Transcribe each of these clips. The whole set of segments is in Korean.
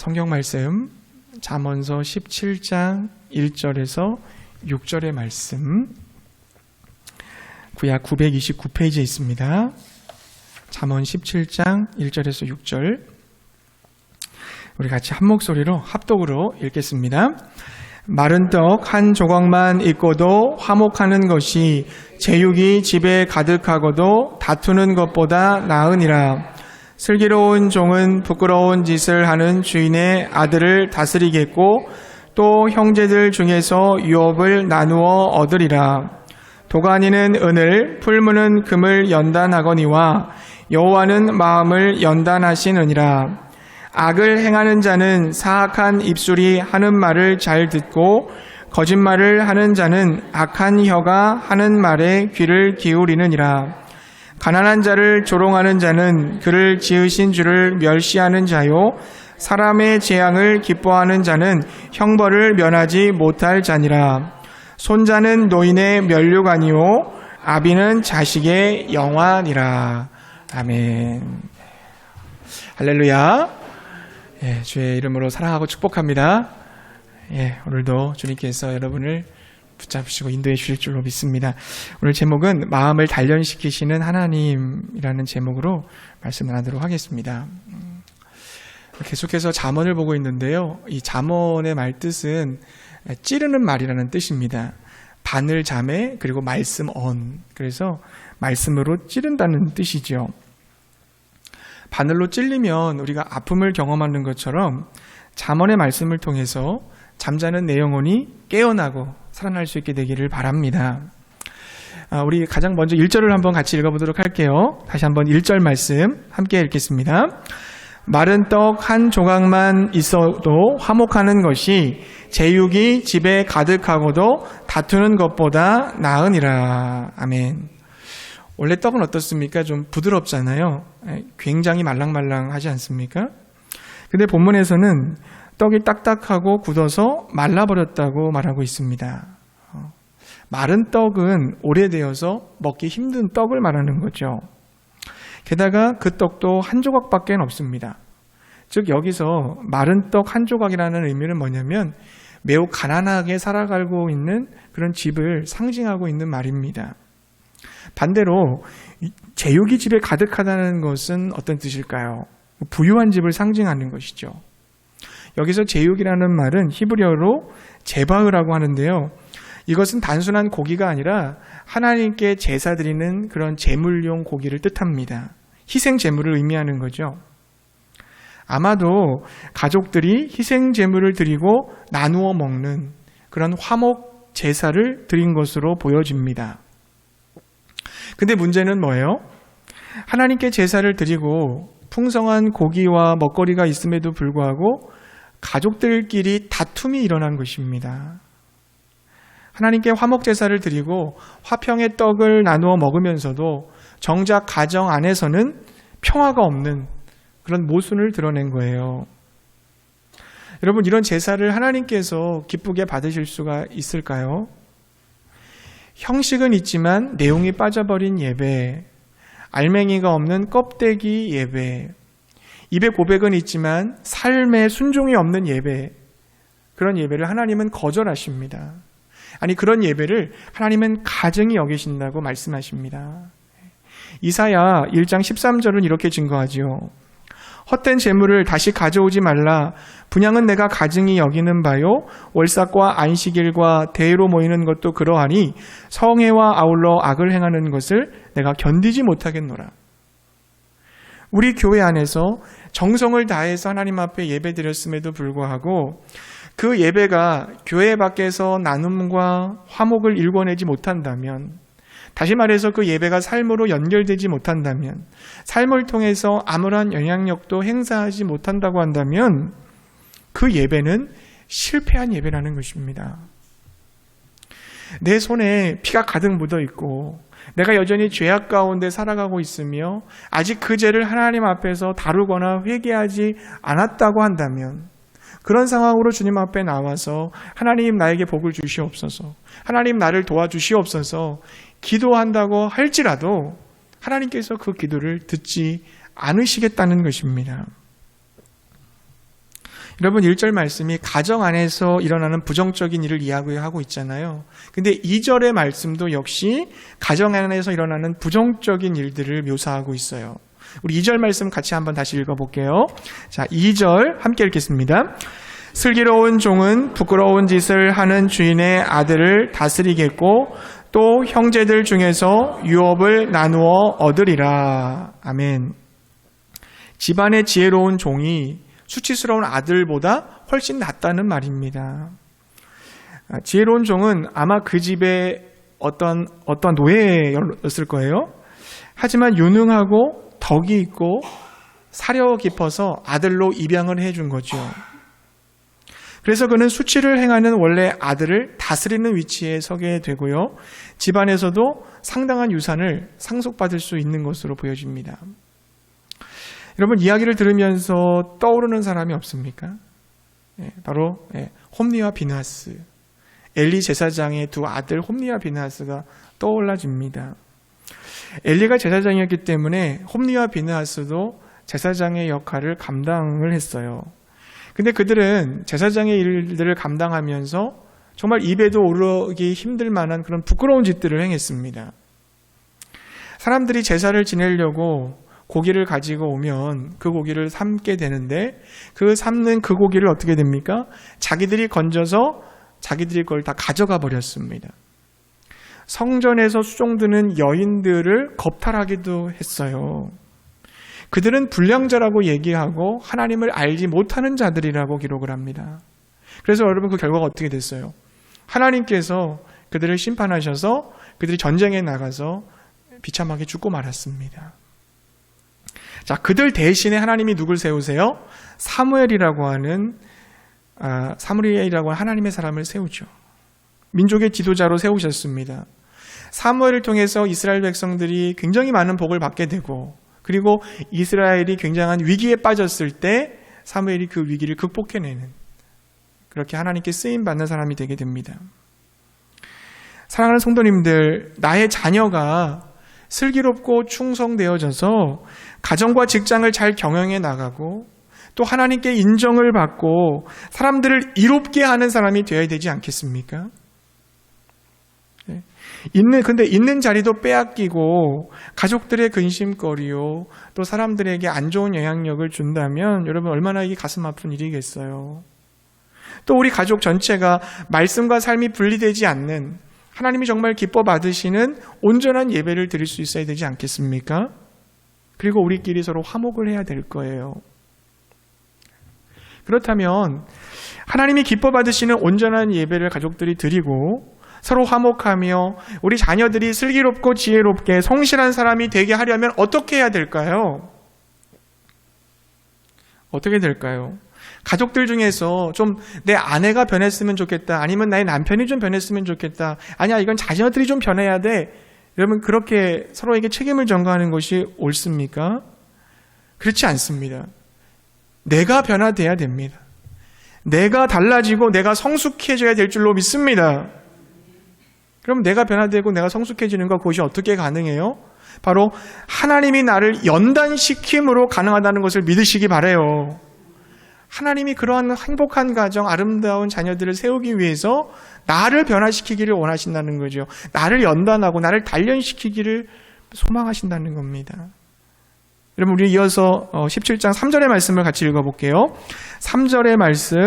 성경 말씀 잠언서 17장 1절에서 6절의 말씀, 구약 929페이지에 있습니다. 잠언 17장 1절에서 6절, 우리 같이 한 목소리로 합독으로 읽겠습니다. 마른 떡 한 조각만 있고도 화목하는 것이 제육이 집에 가득하고도 다투는 것보다 나으니라. 슬기로운 종은 부끄러운 짓을 하는 주인의 아들을 다스리겠고 또 형제들 중에서 유업을 나누어 얻으리라. 도가니는 은을, 풀무는 금을 연단하거니와 여호와는 마음을 연단하시느니라. 악을 행하는 자는 사악한 입술이 하는 말을 잘 듣고 거짓말을 하는 자는 악한 혀가 하는 말에 귀를 기울이느니라. 가난한 자를 조롱하는 자는 그를 지으신 주를 멸시하는 자요, 사람의 재앙을 기뻐하는 자는 형벌을 면하지 못할 자니라. 손자는 노인의 면류관이요 아비는 자식의 영화니라. 아멘. 할렐루야. 주의 이름으로 사랑하고 축복합니다. 오늘도 주님께서 여러분을 붙잡으시고 인도해 주실 줄로 믿습니다. 오늘 제목은 마음을 단련시키시는 하나님이라는 제목으로 말씀을 나누도록 하겠습니다. 계속해서 잠언을 보고 있는데요. 이 잠언의 말뜻은 찌르는 말이라는 뜻입니다. 바늘 자매 그리고 말씀 언, 그래서 말씀으로 찌른다는 뜻이죠. 바늘로 찔리면 우리가 아픔을 경험하는 것처럼 잠언의 말씀을 통해서 잠자는 내 영혼이 깨어나고 살아날 수 있게 되기를 바랍니다. 우리 가장 먼저 1절을 한번 같이 읽어보도록 할게요. 다시 한번 1절 말씀 함께 읽겠습니다. 마른 떡 한 조각만 있어도 화목하는 것이 제육이 집에 가득하고도 다투는 것보다 나으니라. 아멘. 원래 떡은 어떻습니까? 좀 부드럽잖아요. 굉장히 말랑말랑하지 않습니까? 근데 본문에서는 떡이 딱딱하고 굳어서 말라버렸다고 말하고 있습니다. 마른 떡은 오래되어서 먹기 힘든 떡을 말하는 거죠. 게다가 그 떡도 한 조각밖에 없습니다. 즉 여기서 마른 떡 한 조각이라는 의미는 뭐냐면 매우 가난하게 살아가고 있는 그런 집을 상징하고 있는 말입니다. 반대로 제육이 집에 가득하다는 것은 어떤 뜻일까요? 부유한 집을 상징하는 것이죠. 여기서 제육이라는 말은 히브리어로 제바흐라고 하는데요. 이것은 단순한 고기가 아니라 하나님께 제사 드리는 그런 제물용 고기를 뜻합니다. 희생 제물을 의미하는 거죠. 아마도 가족들이 희생 제물을 드리고 나누어 먹는 그런 화목 제사를 드린 것으로 보여집니다. 근데 문제는 뭐예요? 하나님께 제사를 드리고 풍성한 고기와 먹거리가 있음에도 불구하고 가족들끼리 다툼이 일어난 것입니다. 하나님께 화목 제사를 드리고 화평의 떡을 나누어 먹으면서도 정작 가정 안에서는 평화가 없는 그런 모순을 드러낸 거예요. 여러분, 이런 제사를 하나님께서 기쁘게 받으실 수가 있을까요? 형식은 있지만 내용이 빠져버린 예배, 알맹이가 없는 껍데기 예배, 입에 고백은 있지만 삶에 순종이 없는 예배, 그런 예배를 하나님은 거절하십니다. 아니, 그런 예배를 하나님은 가증히 여기신다고 말씀하십니다. 이사야 1장 13절은 이렇게 증거하지요. 헛된 재물을 다시 가져오지 말라. 분향은 내가 가증히 여기는 바요. 월삭과 안식일과 대회로 모이는 것도 그러하니 성회와 아울러 악을 행하는 것을 내가 견디지 못하겠노라. 우리 교회 안에서 정성을 다해서 하나님 앞에 예배드렸음에도 불구하고 그 예배가 교회 밖에서 나눔과 화목을 일궈내지 못한다면, 다시 말해서 그 예배가 삶으로 연결되지 못한다면, 삶을 통해서 아무런 영향력도 행사하지 못한다고 한다면 그 예배는 실패한 예배라는 것입니다. 내 손에 피가 가득 묻어 있고 내가 여전히 죄악 가운데 살아가고 있으며 아직 그 죄를 하나님 앞에서 다루거나 회개하지 않았다고 한다면, 그런 상황으로 주님 앞에 나와서 하나님 나에게 복을 주시옵소서, 하나님 나를 도와주시옵소서 기도한다고 할지라도 하나님께서 그 기도를 듣지 않으시겠다는 것입니다. 여러분 1절 말씀이 가정 안에서 일어나는 부정적인 일을 이야기하고 있잖아요. 근데 2절의 말씀도 역시 가정 안에서 일어나는 부정적인 일들을 묘사하고 있어요. 우리 2절 말씀 같이 한번 다시 읽어볼게요. 자, 2절 함께 읽겠습니다. 슬기로운 종은 부끄러운 짓을 하는 주인의 아들을 다스리겠고 또 형제들 중에서 유업을 나누어 얻으리라. 아멘. 집안의 지혜로운 종이 수치스러운 아들보다 훨씬 낫다는 말입니다. 지혜로운 종은 아마 그 집에 어떤 노예였을 거예요. 하지만 유능하고 덕이 있고 사려 깊어서 아들로 입양을 해준 거죠. 그래서 그는 수치를 행하는 원래 아들을 다스리는 위치에 서게 되고요. 집안에서도 상당한 유산을 상속받을 수 있는 것으로 보여집니다. 여러분 이야기를 들으면서 떠오르는 사람이 없습니까? 바로 홈리와 비느하스, 엘리 제사장의 두 아들 홈리와 비느하스가 떠올라집니다. 엘리가 제사장이었기 때문에 홈리와 비느하스도 제사장의 역할을 감당을 했어요. 근데 그들은 제사장의 일들을 감당하면서 정말 입에도 오르기 힘들 만한 그런 부끄러운 짓들을 행했습니다. 사람들이 제사를 지내려고 고기를 가지고 오면 그 고기를 삶게 되는데 그 삶는 그 고기를 어떻게 됩니까? 자기들이 건져서 자기들이 그걸 다 가져가 버렸습니다. 성전에서 수종드는 여인들을 겁탈하기도 했어요. 그들은 불량자라고 얘기하고 하나님을 알지 못하는 자들이라고 기록을 합니다. 그래서 여러분 그 결과가 어떻게 됐어요? 하나님께서 그들을 심판하셔서 그들이 전쟁에 나가서 비참하게 죽고 말았습니다. 자, 그들 대신에 하나님이 누굴 세우세요? 사무엘이라고 하는 하나님의 사람을 세우죠. 민족의 지도자로 세우셨습니다. 사무엘을 통해서 이스라엘 백성들이 굉장히 많은 복을 받게 되고 그리고 이스라엘이 굉장한 위기에 빠졌을 때 사무엘이 그 위기를 극복해내는 그렇게 하나님께 쓰임받는 사람이 되게 됩니다. 사랑하는 성도님들, 나의 자녀가 슬기롭고 충성되어져서 가정과 직장을 잘 경영해 나가고 또 하나님께 인정을 받고 사람들을 이롭게 하는 사람이 되어야 되지 않겠습니까? 근데 있는 자리도 빼앗기고 가족들의 근심거리요 또 사람들에게 안 좋은 영향력을 준다면 여러분 얼마나 이게 가슴 아픈 일이겠어요. 또 우리 가족 전체가 말씀과 삶이 분리되지 않는 하나님이 정말 기뻐 받으시는 온전한 예배를 드릴 수 있어야 되지 않겠습니까? 그리고 우리끼리 서로 화목을 해야 될 거예요. 그렇다면 하나님이 기뻐 받으시는 온전한 예배를 가족들이 드리고 서로 화목하며 우리 자녀들이 슬기롭고 지혜롭게 성실한 사람이 되게 하려면 어떻게 해야 될까요? 어떻게 될까요? 가족들 중에서 좀 내 아내가 변했으면 좋겠다, 아니면 나의 남편이 좀 변했으면 좋겠다, 아니야 이건 자녀들이 좀 변해야 돼, 여러분 그렇게 서로에게 책임을 전가하는 것이 옳습니까? 그렇지 않습니다. 내가 변화돼야 됩니다. 내가 달라지고 내가 성숙해져야 될 줄로 믿습니다. 그럼 내가 변화되고 내가 성숙해지는 것, 그것이 어떻게 가능해요? 바로 하나님이 나를 연단시킴으로 가능하다는 것을 믿으시기 바라요. 하나님이 그러한 행복한 가정, 아름다운 자녀들을 세우기 위해서 나를 변화시키기를 원하신다는 거죠. 나를 연단하고 나를 단련시키기를 소망하신다는 겁니다. 여러분 우리 이어서 17장 3절의 말씀을 같이 읽어볼게요. 3절의 말씀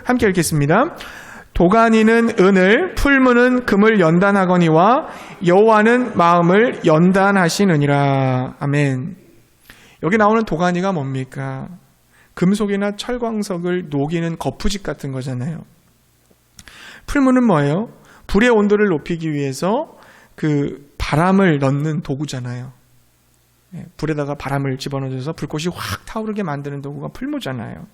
함께 읽겠습니다. 도가니는 은을, 풀무는 금을 연단하거니와 여호와는 마음을 연단하시느니라. 아멘. 여기 나오는 도가니가 뭡니까? 금속이나 철광석을 녹이는 거푸집 같은 거잖아요. 풀무는 뭐예요? 불의 온도를 높이기 위해서 그 바람을 넣는 도구잖아요. 불에다가 바람을 집어넣어서 불꽃이 확 타오르게 만드는 도구가 풀무잖아요.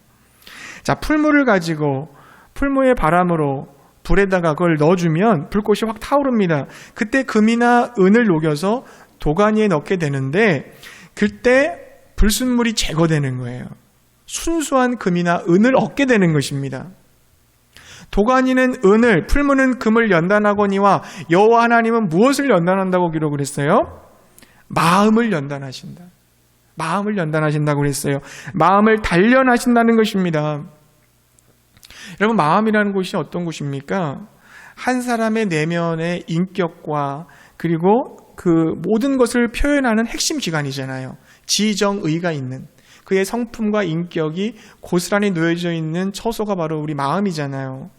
자, 풀무를 가지고 풀무의 바람으로 불에다가 그걸 넣어주면 불꽃이 확 타오릅니다. 그때 금이나 은을 녹여서 도가니에 넣게 되는데 그때 불순물이 제거되는 거예요. 순수한 금이나 은을 얻게 되는 것입니다. 도가니는 은을, 풀무는 금을 연단하거니와 여호와 하나님은 무엇을 연단한다고 기록을 했어요? 마음을 연단하신다. 마음을 연단하신다고 그랬어요. 마음을 단련하신다는 것입니다. 여러분, 마음이라는 곳이 어떤 곳입니까? 한 사람의 내면의 인격과 그리고 그 모든 것을 표현하는 핵심 기관이잖아요. 지정의가 있는 그의 성품과 인격이 고스란히 놓여져 있는 처소가 바로 우리 마음이잖아요.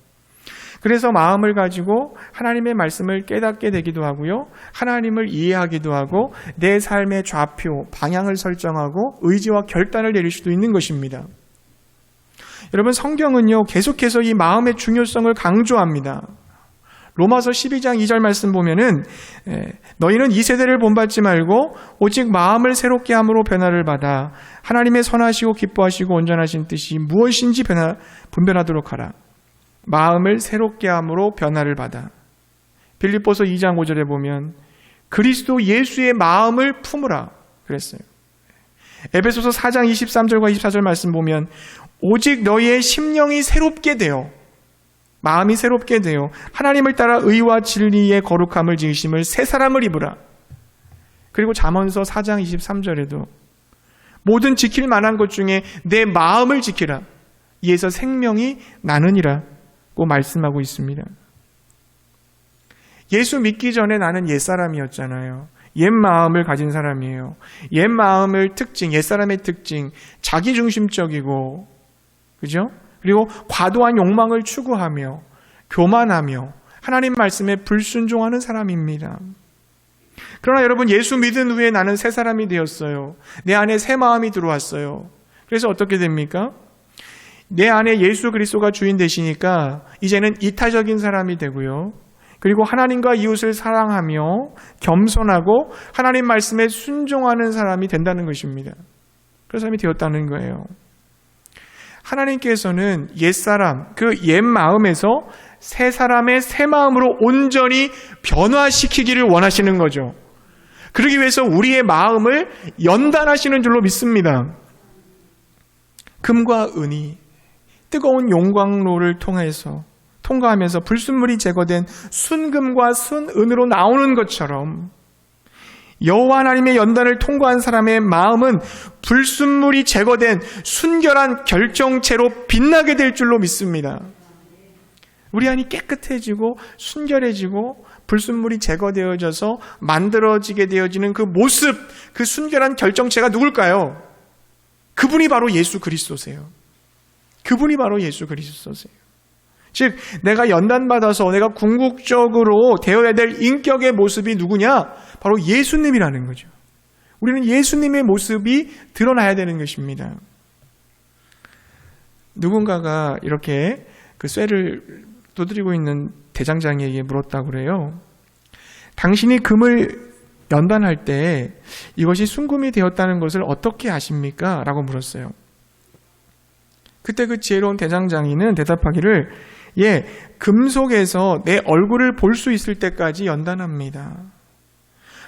그래서 마음을 가지고 하나님의 말씀을 깨닫게 되기도 하고요. 하나님을 이해하기도 하고 내 삶의 좌표, 방향을 설정하고 의지와 결단을 내릴 수도 있는 것입니다. 여러분, 성경은요 계속해서 이 마음의 중요성을 강조합니다. 로마서 12장 2절 말씀 보면은 너희는 이 세대를 본받지 말고 오직 마음을 새롭게 함으로 변화를 받아 하나님의 선하시고 기뻐하시고 온전하신 뜻이 무엇인지 분별하도록 하라. 마음을 새롭게 함으로 변화를 받아. 빌립보서 2장 5절에 보면 그리스도 예수의 마음을 품으라 그랬어요. 에베소서 4장 23절과 24절 말씀 보면 오직 너희의 심령이 새롭게 되어, 마음이 새롭게 되어 하나님을 따라 의와 진리의 거룩함을 지으심을 새 사람을 입으라. 그리고 잠언서 4장 23절에도 모든 지킬 만한 것 중에 내 마음을 지키라. 이에서 생명이 나느니라고 말씀하고 있습니다. 예수 믿기 전에 나는 옛사람이었잖아요. 옛 마음을 가진 사람이에요. 옛 마음을 특징, 옛사람의 특징, 자기중심적이고, 그죠? 그리고 과도한 욕망을 추구하며 교만하며 하나님 말씀에 불순종하는 사람입니다. 그러나 여러분, 예수 믿은 후에 나는 새 사람이 되었어요. 내 안에 새 마음이 들어왔어요. 그래서 어떻게 됩니까? 내 안에 예수 그리스도가 주인 되시니까 이제는 이타적인 사람이 되고요. 그리고 하나님과 이웃을 사랑하며 겸손하고 하나님 말씀에 순종하는 사람이 된다는 것입니다. 그런 사람이 되었다는 거예요. 하나님께서는 옛사람, 그 옛 마음에서 새 사람의 새 마음으로 온전히 변화시키기를 원하시는 거죠. 그러기 위해서 우리의 마음을 연단하시는 줄로 믿습니다. 금과 은이 뜨거운 용광로를 통과하면서 불순물이 제거된 순금과 순은으로 나오는 것처럼 여호와 하나님의 연단을 통과한 사람의 마음은 불순물이 제거된 순결한 결정체로 빛나게 될 줄로 믿습니다. 우리 안이 깨끗해지고 순결해지고 불순물이 제거되어져서 만들어지게 되어지는 그 모습, 그 순결한 결정체가 누굴까요? 그분이 바로 예수 그리스도세요. 그분이 바로 예수 그리스도세요. 즉, 내가 연단받아서 내가 궁극적으로 되어야 될 인격의 모습이 누구냐? 바로 예수님이라는 거죠. 우리는 예수님의 모습이 드러나야 되는 것입니다. 누군가가 이렇게 그 쇠를 두드리고 있는 대장장이에게 물었다고 그래요. 당신이 금을 연단할 때 이것이 순금이 되었다는 것을 어떻게 아십니까? 라고 물었어요. 그때 그 지혜로운 대장장이는 대답하기를 금속에서 내 얼굴을 볼 수 있을 때까지 연단합니다.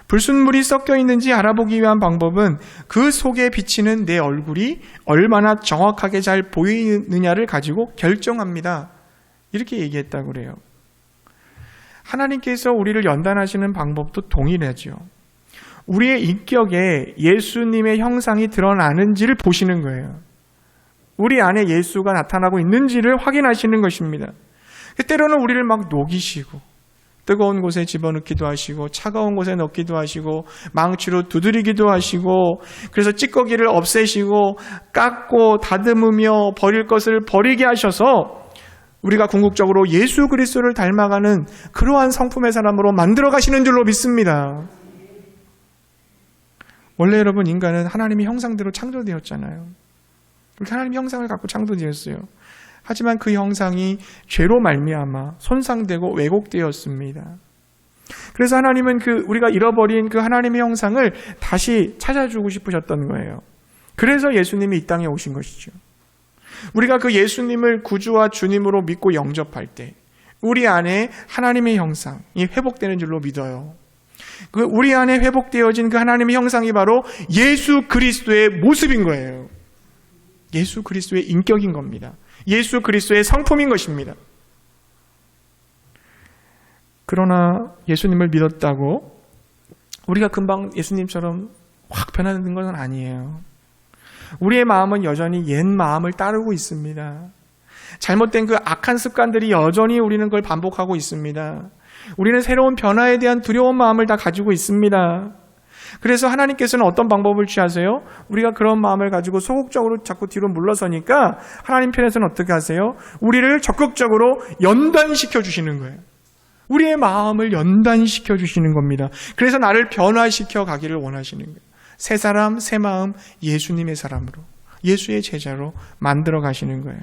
불순물이 섞여 있는지 알아보기 위한 방법은 그 속에 비치는 내 얼굴이 얼마나 정확하게 잘 보이느냐를 가지고 결정합니다. 이렇게 얘기했다고 그래요. 하나님께서 우리를 연단하시는 방법도 동일하죠. 우리의 인격에 예수님의 형상이 드러나는지를 보시는 거예요. 우리 안에 예수가 나타나고 있는지를 확인하시는 것입니다. 때로는 우리를 막 녹이시고 뜨거운 곳에 집어넣기도 하시고 차가운 곳에 넣기도 하시고 망치로 두드리기도 하시고 그래서 찌꺼기를 없애시고 깎고 다듬으며 버릴 것을 버리게 하셔서 우리가 궁극적으로 예수 그리스도를 닮아가는 그러한 성품의 사람으로 만들어 가시는 줄로 믿습니다. 원래 여러분, 인간은 하나님의 형상대로 창조되었잖아요. 하나님의 형상을 갖고 창조되었어요. 하지만 그 형상이 죄로 말미암아 손상되고 왜곡되었습니다. 그래서 하나님은 우리가 잃어버린 그 하나님의 형상을 다시 찾아주고 싶으셨던 거예요. 그래서 예수님이 이 땅에 오신 것이죠. 우리가 그 예수님을 구주와 주님으로 믿고 영접할 때 우리 안에 하나님의 형상이 회복되는 줄로 믿어요. 우리 안에 회복되어진 그 하나님의 형상이 바로 예수 그리스도의 모습인 거예요. 예수 그리스도의 인격인 겁니다. 예수 그리스도의 성품인 것입니다. 그러나 예수님을 믿었다고 우리가 금방 예수님처럼 확 변하는 것은 아니에요. 우리의 마음은 여전히 옛 마음을 따르고 있습니다. 잘못된 그 악한 습관들이 여전히 우리는 그걸 반복하고 있습니다. 우리는 새로운 변화에 대한 두려운 마음을 다 가지고 있습니다. 그래서 하나님께서는 어떤 방법을 취하세요? 우리가 그런 마음을 가지고 소극적으로 자꾸 뒤로 물러서니까 하나님 편에서는 어떻게 하세요? 우리를 적극적으로 연단시켜 주시는 거예요. 우리의 마음을 연단시켜 주시는 겁니다. 그래서 나를 변화시켜 가기를 원하시는 거예요. 새 사람, 새 마음, 예수님의 사람으로, 예수의 제자로 만들어 가시는 거예요.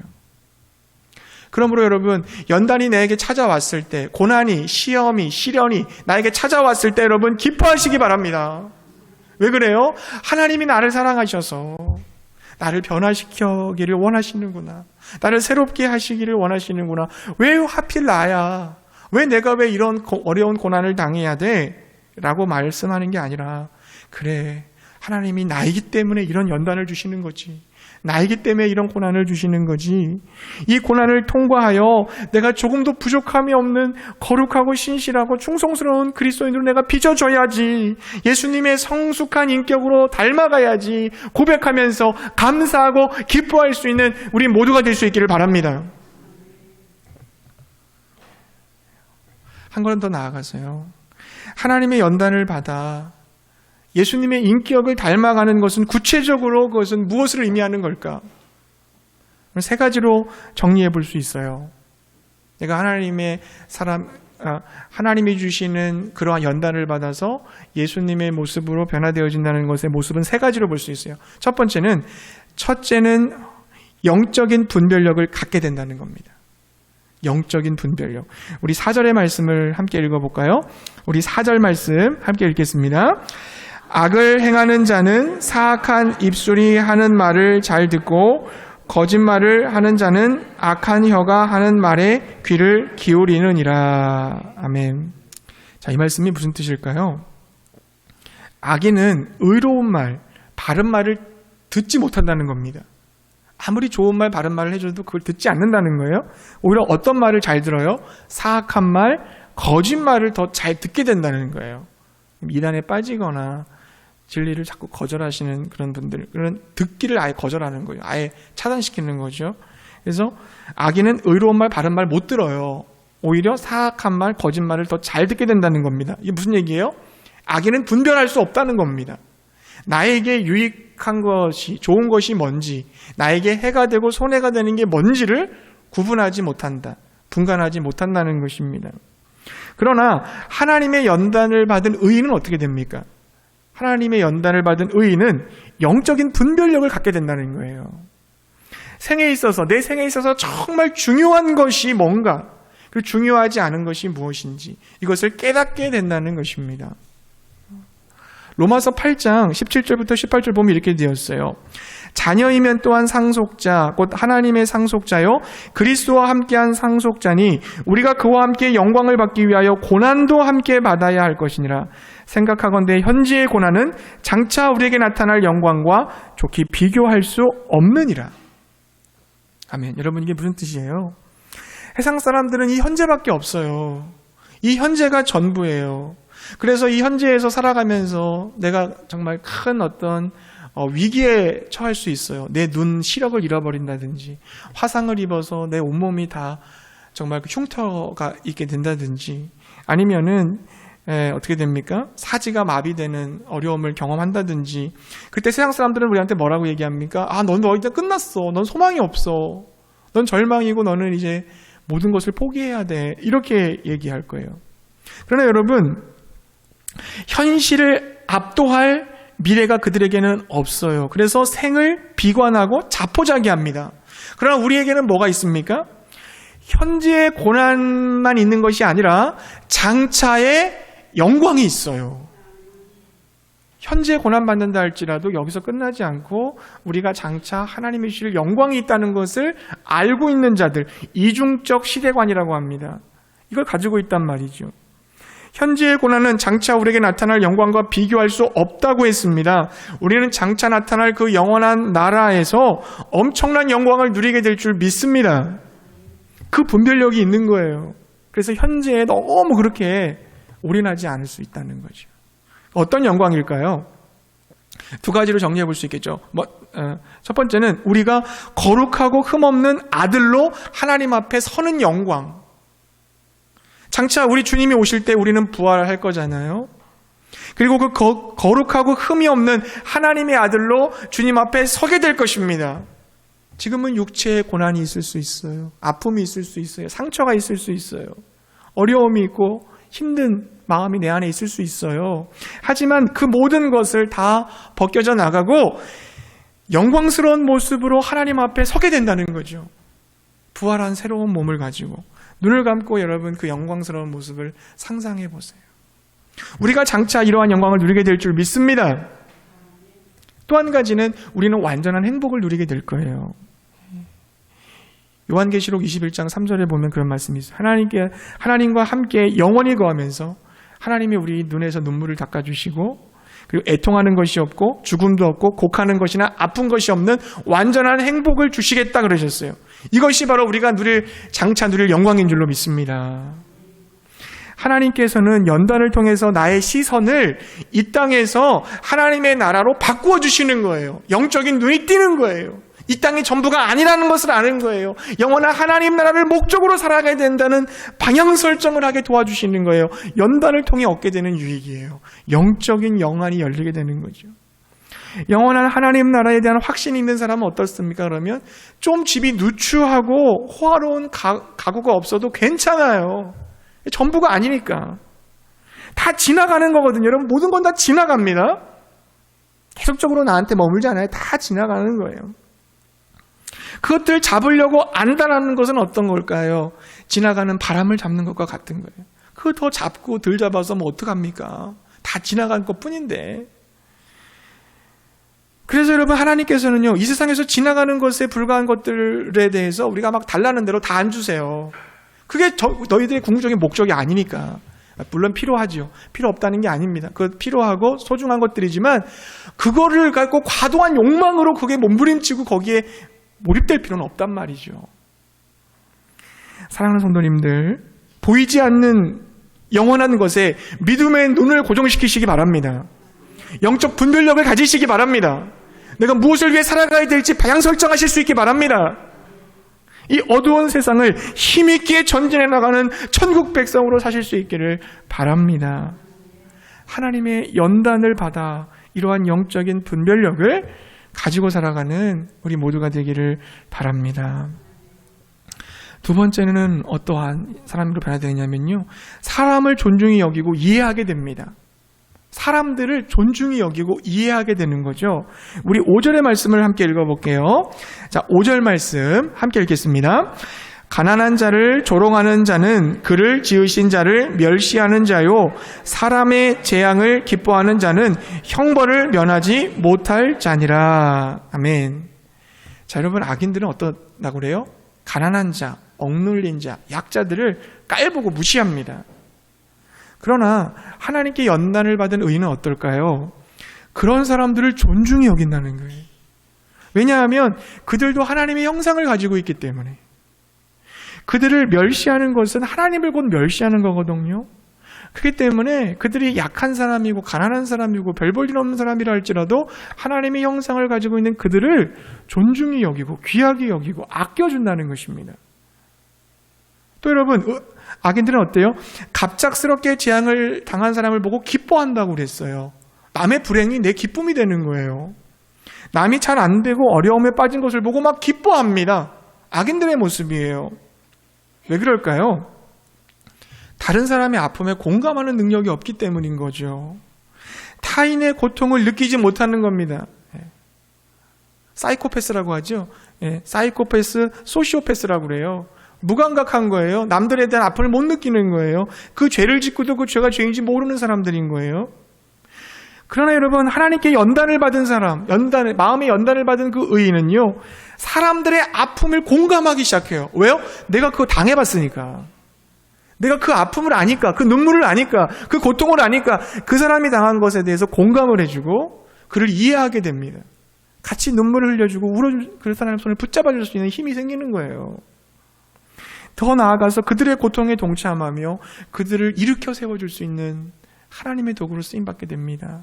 그러므로 여러분, 연단이 나에게 찾아왔을 때, 고난이, 시험이, 시련이 나에게 찾아왔을 때 여러분 기뻐하시기 바랍니다. 왜 그래요? 하나님이 나를 사랑하셔서 나를 변화시키기를 원하시는구나. 나를 새롭게 하시기를 원하시는구나. 왜 하필 나야? 왜 내가 왜 이런 어려운 고난을 당해야 돼? 라고 말씀하는 게 아니라, 그래, 하나님이 나이기 때문에 이런 연단을 주시는 거지. 나이기 때문에 이런 고난을 주시는 거지. 이 고난을 통과하여 내가 조금도 부족함이 없는 거룩하고 신실하고 충성스러운 그리스도인으로 내가 빚어져야지. 예수님의 성숙한 인격으로 닮아가야지. 고백하면서 감사하고 기뻐할 수 있는 우리 모두가 될 수 있기를 바랍니다. 한 걸음 더 나아가서요, 하나님의 연단을 받아 예수님의 인격을 닮아가는 것은 구체적으로 그것은 무엇을 의미하는 걸까? 세 가지로 정리해 볼 수 있어요. 내가 하나님이 주시는 그러한 연단을 받아서 예수님의 모습으로 변화되어진다는 것의 모습은 세 가지로 볼 수 있어요. 첫째는 영적인 분별력을 갖게 된다는 겁니다. 영적인 분별력. 우리 4절의 말씀을 함께 읽어볼까요? 우리 4절 말씀 함께 읽겠습니다. 악을 행하는 자는 사악한 입술이 하는 말을 잘 듣고 거짓말을 하는 자는 악한 혀가 하는 말에 귀를 기울이느니라. 아멘. 자, 이 말씀이 무슨 뜻일까요? 악인은 의로운 말, 바른 말을 듣지 못한다는 겁니다. 아무리 좋은 말, 바른 말을 해줘도 그걸 듣지 않는다는 거예요. 오히려 어떤 말을 잘 들어요? 사악한 말, 거짓말을 더 잘 듣게 된다는 거예요. 이단에 빠지거나 진리를 자꾸 거절하시는 그런 분들, 그런 듣기를 아예 거절하는 거예요. 아예 차단시키는 거죠. 그래서 악인은 의로운 말, 바른 말 못 들어요. 오히려 사악한 말, 거짓말을 더 잘 듣게 된다는 겁니다. 이게 무슨 얘기예요? 악인은 분별할 수 없다는 겁니다. 나에게 유익한 것이, 좋은 것이 뭔지, 나에게 해가 되고 손해가 되는 게 뭔지를 구분하지 못한다. 분간하지 못한다는 것입니다. 그러나 하나님의 연단을 받은 의인은 어떻게 됩니까? 하나님의 연단을 받은 의인은 영적인 분별력을 갖게 된다는 거예요. 내 생에 있어서 정말 중요한 것이 뭔가, 그리고 중요하지 않은 것이 무엇인지 이것을 깨닫게 된다는 것입니다. 로마서 8장 17절부터 18절 보면 이렇게 되었어요. 자녀이면 또한 상속자, 곧 하나님의 상속자요 그리스도와 함께한 상속자니 우리가 그와 함께 영광을 받기 위하여 고난도 함께 받아야 할 것이니라. 생각하건대 현재의 고난은 장차 우리에게 나타날 영광과 좋게 비교할 수 없느니라. 아멘. 여러분, 이게 무슨 뜻이에요? 세상 사람들은 이 현재밖에 없어요. 이 현재가 전부예요. 그래서 이 현재에서 살아가면서 내가 정말 큰 어떤 위기에 처할 수 있어요. 내 눈 시력을 잃어버린다든지, 화상을 입어서 내 온몸이 다 정말 흉터가 있게 된다든지, 아니면은 어떻게 됩니까? 사지가 마비되는 어려움을 경험한다든지. 그때 세상 사람들은 우리한테 뭐라고 얘기합니까? 넌 이제 끝났어. 넌 소망이 없어. 넌 절망이고 너는 이제 모든 것을 포기해야 돼. 이렇게 얘기할 거예요. 그러나 여러분, 현실을 압도할 미래가 그들에게는 없어요. 그래서 생을 비관하고 자포자기합니다. 그러나 우리에게는 뭐가 있습니까? 현재의 고난만 있는 것이 아니라 장차의 영광이 있어요. 현재 고난받는다 할지라도 여기서 끝나지 않고 우리가 장차 하나님이 주실 영광이 있다는 것을 알고 있는 자들, 이중적 시대관이라고 합니다. 이걸 가지고 있단 말이죠. 현재의 고난은 장차 우리에게 나타날 영광과 비교할 수 없다고 했습니다. 우리는 장차 나타날 그 영원한 나라에서 엄청난 영광을 누리게 될 줄 믿습니다. 그 분별력이 있는 거예요. 그래서 현재에 너무 그렇게 올인하지 않을 수 있다는 거죠. 어떤 영광일까요? 두 가지로 정리해 볼 수 있겠죠. 첫 번째는 우리가 거룩하고 흠없는 아들로 하나님 앞에 서는 영광. 장차 우리 주님이 오실 때 우리는 부활할 거잖아요. 그리고 그 거룩하고 흠이 없는 하나님의 아들로 주님 앞에 서게 될 것입니다. 지금은 육체에 고난이 있을 수 있어요. 아픔이 있을 수 있어요. 상처가 있을 수 있어요. 어려움이 있고 힘든 마음이 내 안에 있을 수 있어요. 하지만 그 모든 것을 다 벗겨져 나가고 영광스러운 모습으로 하나님 앞에 서게 된다는 거죠. 부활한 새로운 몸을 가지고 눈을 감고 여러분 그 영광스러운 모습을 상상해 보세요. 우리가 장차 이러한 영광을 누리게 될 줄 믿습니다. 또 한 가지는 우리는 완전한 행복을 누리게 될 거예요. 요한계시록 21장 3절에 보면 그런 말씀이 있어요. 하나님과 함께 영원히 거하면서 하나님이 우리 눈에서 눈물을 닦아주시고 그리고 애통하는 것이 없고 죽음도 없고 곡하는 것이나 아픈 것이 없는 완전한 행복을 주시겠다 그러셨어요. 이것이 바로 우리가 장차 누릴 영광인 줄로 믿습니다. 하나님께서는 연단을 통해서 나의 시선을 이 땅에서 하나님의 나라로 바꾸어 주시는 거예요. 영적인 눈이 띄는 거예요. 이 땅이 전부가 아니라는 것을 아는 거예요. 영원한 하나님 나라를 목적으로 살아가야 된다는 방향 설정을 하게 도와주시는 거예요. 연단을 통해 얻게 되는 유익이에요. 영적인 영안이 열리게 되는 거죠. 영원한 하나님 나라에 대한 확신이 있는 사람은 어떻습니까? 그러면 좀 집이 누추하고 호화로운 가구가 없어도 괜찮아요. 전부가 아니니까. 다 지나가는 거거든요. 여러분 모든 건 다 지나갑니다. 계속적으로 나한테 머물지 않아요. 다 지나가는 거예요. 그것들 잡으려고 안다라는 것은 어떤 걸까요? 지나가는 바람을 잡는 것과 같은 거예요. 그거 더 잡고 덜 잡아서 뭐 어떡합니까? 다 지나간 것뿐인데. 그래서 여러분 하나님께서는요 이 세상에서 지나가는 것에 불과한 것들에 대해서 우리가 막 달라는 대로 다 안 주세요. 그게 너희들의 궁극적인 목적이 아니니까. 물론 필요하죠. 필요 없다는 게 아닙니다. 그거 필요하고 소중한 것들이지만 그거를 갖고 과도한 욕망으로 그게 몸부림치고 거기에 몰입될 필요는 없단 말이죠. 사랑하는 성도님들, 보이지 않는 영원한 것에 믿음의 눈을 고정시키시기 바랍니다. 영적 분별력을 가지시기 바랍니다. 내가 무엇을 위해 살아가야 될지 방향 설정하실 수 있기 바랍니다. 이 어두운 세상을 힘있게 전진해 나가는 천국 백성으로 사실 수 있기를 바랍니다. 하나님의 연단을 받아 이러한 영적인 분별력을 가지고 살아가는 우리 모두가 되기를 바랍니다. 두 번째는 어떠한 사람으로 변화야 되냐면요. 사람을 존중히 여기고 이해하게 됩니다. 사람들을 존중히 여기고 이해하게 되는 거죠. 우리 5절의 말씀을 함께 읽어볼게요. 자, 5절 말씀 함께 읽겠습니다. 가난한 자를 조롱하는 자는 그를 지으신 자를 멸시하는 자요. 사람의 재앙을 기뻐하는 자는 형벌을 면하지 못할 자니라. 아멘. 자, 여러분 악인들은 어떠다고 그래요? 가난한 자, 억눌린 자, 약자들을 깔보고 무시합니다. 그러나 하나님께 연단을 받은 의인은 어떨까요? 그런 사람들을 존중히 여긴다는 거예요. 왜냐하면 그들도 하나님의 형상을 가지고 있기 때문에. 그들을 멸시하는 것은 하나님을 곧 멸시하는 거거든요. 그렇기 때문에 그들이 약한 사람이고 가난한 사람이고 별 볼 일 없는 사람이라 할지라도 하나님의 형상을 가지고 있는 그들을 존중히 여기고 귀하게 여기고 아껴준다는 것입니다. 또 여러분 악인들은 어때요? 갑작스럽게 재앙을 당한 사람을 보고 기뻐한다고 그랬어요. 남의 불행이 내 기쁨이 되는 거예요. 남이 잘 안 되고 어려움에 빠진 것을 보고 막 기뻐합니다. 악인들의 모습이에요. 왜 그럴까요? 다른 사람의 아픔에 공감하는 능력이 없기 때문인 거죠. 타인의 고통을 느끼지 못하는 겁니다. 사이코패스라고 하죠. 사이코패스, 소시오패스라고 그래요. 무감각한 거예요. 남들에 대한 아픔을 못 느끼는 거예요. 그 죄를 짓고도 그 죄가 죄인지 모르는 사람들인 거예요. 그러나 여러분 하나님께 연단을 받은 사람, 마음의 연단을 받은 그 의인은요. 사람들의 아픔을 공감하기 시작해요. 왜요? 내가 그거 당해봤으니까. 내가 그 아픔을 아니까, 그 눈물을 아니까, 그 고통을 아니까 그 사람이 당한 것에 대해서 공감을 해주고 그를 이해하게 됩니다. 같이 눈물을 흘려주고 그 사람의 손을 붙잡아줄 수 있는 힘이 생기는 거예요. 더 나아가서 그들의 고통에 동참하며 그들을 일으켜 세워줄 수 있는 하나님의 도구로 쓰임받게 됩니다.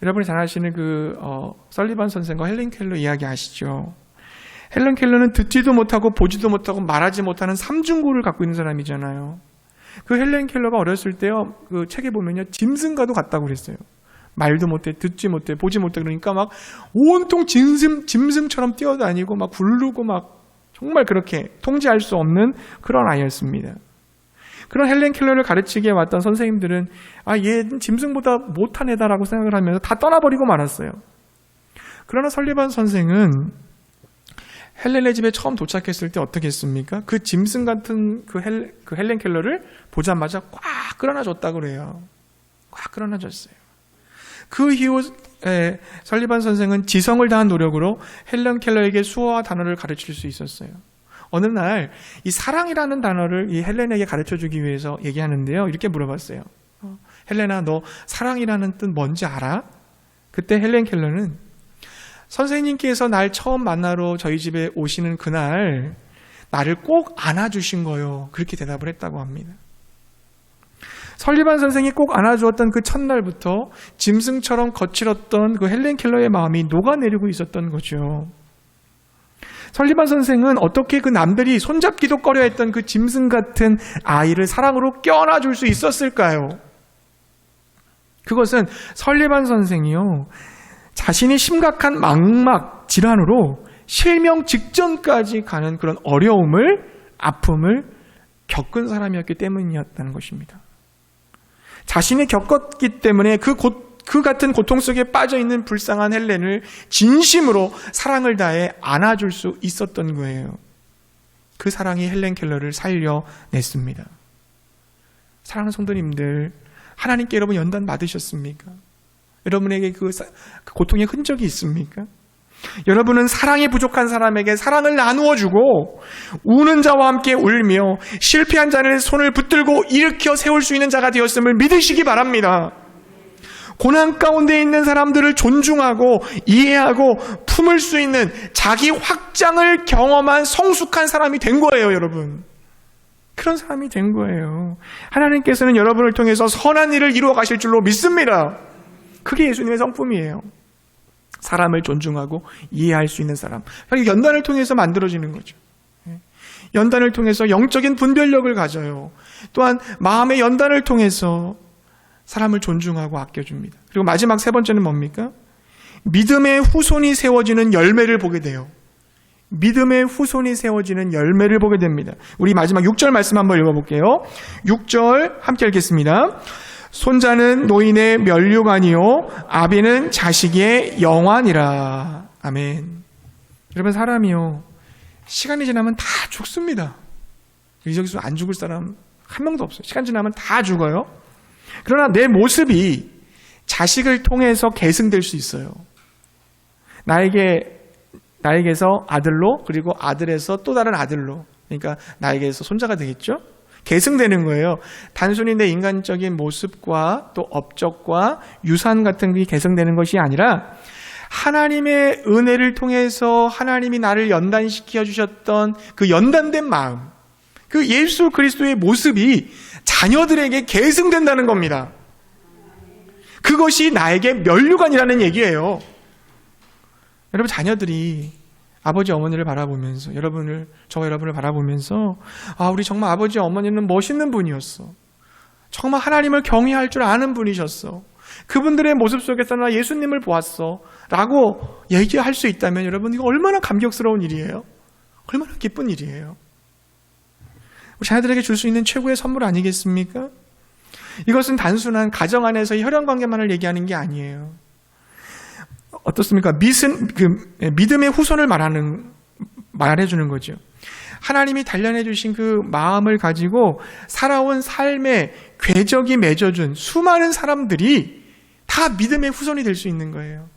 여러분이 잘 아시는 설리반 선생과 헬렌 켈러 이야기 아시죠? 헬렌 켈러는 듣지도 못하고 보지도 못하고 말하지 못하는 삼중고를 갖고 있는 사람이잖아요. 그 헬렌 켈러가 어렸을 때요, 그 책에 보면요, 짐승과도 같다고 그랬어요. 말도 못해, 듣지 못해, 보지 못해. 그러니까 막 온통 짐승처럼 뛰어다니고 막 굴르고 막 정말 그렇게 통제할 수 없는 그런 아이였습니다. 그런 헬렌 켈러를 가르치게 왔던 선생님들은 얘는 짐승보다 못한 애다라고 생각을 하면서 다 떠나버리고 말았어요. 그러나 설리반 선생은 헬렌의 집에 처음 도착했을 때 어떻게 했습니까? 그 짐승 같은 그 헬렌 켈러를 보자마자 꽉 끌어놔줬다고 그래요. 꽉 끌어놔줬어요. 그 이후 설리반 선생은 지성을 다한 노력으로 헬렌 켈러에게 수어와 단어를 가르칠 수 있었어요. 어느 날 이 사랑이라는 단어를 이 헬렌에게 가르쳐주기 위해서 얘기하는데요. 이렇게 물어봤어요. 헬렌아, 너 사랑이라는 뜻 뭔지 알아? 그때 헬렌 켈러는 선생님께서 날 처음 만나러 저희 집에 오시는 그날 나를 꼭 안아주신 거요. 그렇게 대답을 했다고 합니다. 설리반 선생이 꼭 안아주었던 그 첫날부터 짐승처럼 거칠었던 그 헬렌 켈러의 마음이 녹아내리고 있었던 거죠. 설리반 선생은 어떻게 그 남들이 손잡기도 꺼려했던 그 짐승 같은 아이를 사랑으로 껴안아줄 수 있었을까요? 그것은 설리반 선생이요, 자신이 심각한 망막 질환으로 실명 직전까지 가는 그런 어려움을, 아픔을 겪은 사람이었기 때문이었다는 것입니다. 자신이 겪었기 때문에 그 같은 고통 속에 빠져있는 불쌍한 헬렌을 진심으로 사랑을 다해 안아줄 수 있었던 거예요. 그 사랑이 헬렌 켈러를 살려냈습니다. 사랑하는 성도님들, 하나님께 여러분 연단 받으셨습니까? 여러분에게 그 고통의 흔적이 있습니까? 여러분은 사랑이 부족한 사람에게 사랑을 나누어주고 우는 자와 함께 울며 실패한 자를 손을 붙들고 일으켜 세울 수 있는 자가 되었음을 믿으시기 바랍니다. 고난 가운데 있는 사람들을 존중하고 이해하고 품을 수 있는 자기 확장을 경험한 성숙한 사람이 된 거예요, 여러분. 그런 사람이 된 거예요. 하나님께서는 여러분을 통해서 선한 일을 이루어 가실 줄로 믿습니다. 그게 예수님의 성품이에요. 사람을 존중하고 이해할 수 있는 사람. 연단을 통해서 만들어지는 거죠. 연단을 통해서 영적인 분별력을 가져요. 또한 마음의 연단을 통해서 사람을 존중하고 아껴줍니다. 그리고 마지막 세 번째는 뭡니까? 믿음의 후손이 세워지는 열매를 보게 돼요. 믿음의 후손이 세워지는 열매를 보게 됩니다. 우리 마지막 6절 말씀 한번 읽어볼게요. 6절 함께 읽겠습니다. 손자는 노인의 면류관이요 아비는 자식의 영환이라. 아멘. 여러분, 사람이요, 시간이 지나면 다 죽습니다. 여기서 안 죽을 사람 한 명도 없어요. 시간 지나면 다 죽어요. 그러나 내 모습이 자식을 통해서 계승될 수 있어요. 나에게서 아들로, 그리고 아들에서 또 다른 아들로, 그러니까 나에게서 손자가 되겠죠? 계승되는 거예요. 단순히 내 인간적인 모습과 또 업적과 유산 같은 게 계승되는 것이 아니라 하나님의 은혜를 통해서 하나님이 나를 연단시켜 주셨던 그 연단된 마음, 그 예수 그리스도의 모습이 자녀들에게 계승된다는 겁니다. 그것이 나에게 면류관이라는 얘기예요. 여러분, 자녀들이 아버지 어머니를 바라보면서 저와 여러분을 바라보면서 우리 정말 아버지 어머니는 멋있는 분이었어. 정말 하나님을 경외할 줄 아는 분이셨어. 그분들의 모습 속에서 나 예수님을 보았어 라고 얘기할 수 있다면 여러분, 이거 얼마나 감격스러운 일이에요. 얼마나 기쁜 일이에요. 우리 자녀들에게 줄 수 있는 최고의 선물 아니겠습니까? 이것은 단순한 가정 안에서의 혈연관계만을 얘기하는 게 아니에요. 어떻습니까? 믿음의 후손을 말해주는 거죠. 하나님이 단련해 주신 그 마음을 가지고 살아온 삶의 궤적이 맺어준 수많은 사람들이 다 믿음의 후손이 될 수 있는 거예요.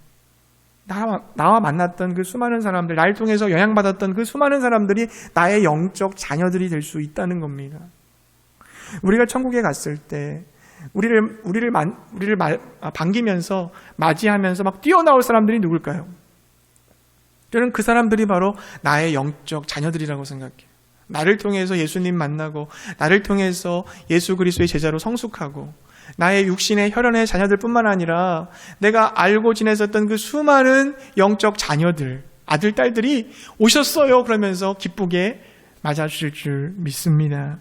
나와 만났던 그 수많은 사람들, 나를 통해서 영향받았던 그 수많은 사람들이 나의 영적 자녀들이 될 수 있다는 겁니다. 우리가 천국에 갔을 때 우리를 반기면서 맞이하면서 막 뛰어나올 사람들이 누굴까요? 저는 그 사람들이 바로 나의 영적 자녀들이라고 생각해요. 나를 통해서 예수님 만나고 나를 통해서 예수 그리스도의 제자로 성숙하고 나의 육신의 혈연의 자녀들 뿐만 아니라 내가 알고 지냈었던 그 수많은 영적 자녀들, 아들, 딸들이 오셨어요 그러면서 기쁘게 맞아주실 줄 믿습니다.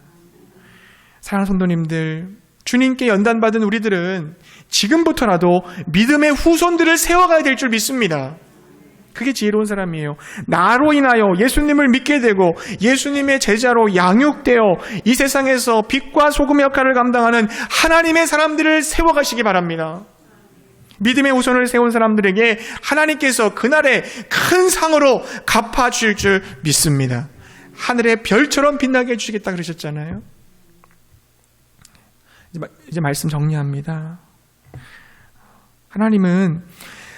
사랑하는 성도님들, 주님께 연단받은 우리들은 지금부터라도 믿음의 후손들을 세워가야 될 줄 믿습니다. 그게 지혜로운 사람이에요. 나로 인하여 예수님을 믿게 되고 예수님의 제자로 양육되어 이 세상에서 빛과 소금의 역할을 감당하는 하나님의 사람들을 세워가시기 바랍니다. 믿음의 후손을 세운 사람들에게 하나님께서 그날에 큰 상으로 갚아주실 줄 믿습니다. 하늘의 별처럼 빛나게 해주시겠다 그러셨잖아요. 이제 말씀 정리합니다. 하나님은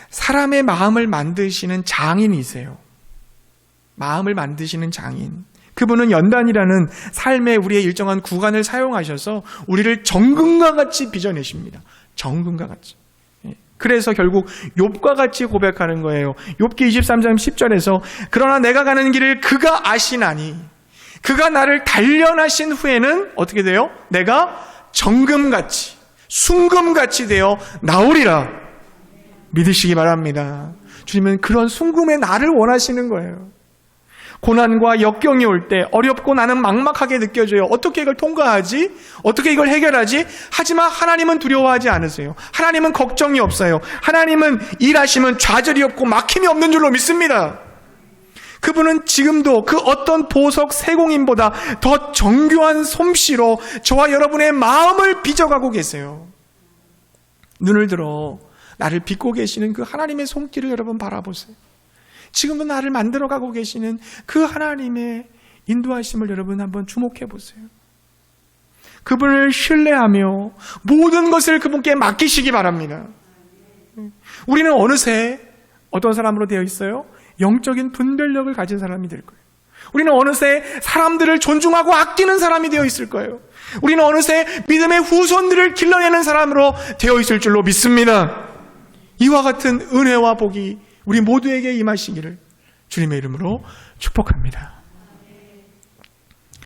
사람의 마음을 만드시는 장인이세요. 마음을 만드시는 장인. 그분은 연단이라는 삶의 우리의 일정한 구간을 사용하셔서 우리를 정금과 같이 빚어내십니다. 정금과 같이. 그래서 결국 욥과 같이 고백하는 거예요. 욥기 23장 10절에서 그러나 내가 가는 길을 그가 아시나니 그가 나를 단련하신 후에는 어떻게 돼요? 내가 정금같이 순금같이 되어 나오리라. 믿으시기 바랍니다. 주님은 그런 순금의 나를 원하시는 거예요. 고난과 역경이 올 때 어렵고 나는 막막하게 느껴져요. 어떻게 이걸 통과하지? 어떻게 이걸 해결하지? 하지만 하나님은 두려워하지 않으세요. 하나님은 걱정이 없어요. 하나님은 일하시면 좌절이 없고 막힘이 없는 줄로 믿습니다. 그분은 지금도 그 어떤 보석 세공인보다 더 정교한 솜씨로 저와 여러분의 마음을 빚어가고 계세요. 눈을 들어 나를 빚고 계시는 그 하나님의 손길을 여러분 바라보세요. 지금도 나를 만들어가고 계시는 그 하나님의 인도하심을 여러분 한번 주목해 보세요. 그분을 신뢰하며 모든 것을 그분께 맡기시기 바랍니다. 우리는 어느새 어떤 사람으로 되어 있어요? 영적인 분별력을 가진 사람이 될 거예요. 우리는 어느새 사람들을 존중하고 아끼는 사람이 되어 있을 거예요. 우리는 어느새 믿음의 후손들을 길러내는 사람으로 되어 있을 줄로 믿습니다. 이와 같은 은혜와 복이 우리 모두에게 임하시기를 주님의 이름으로 축복합니다.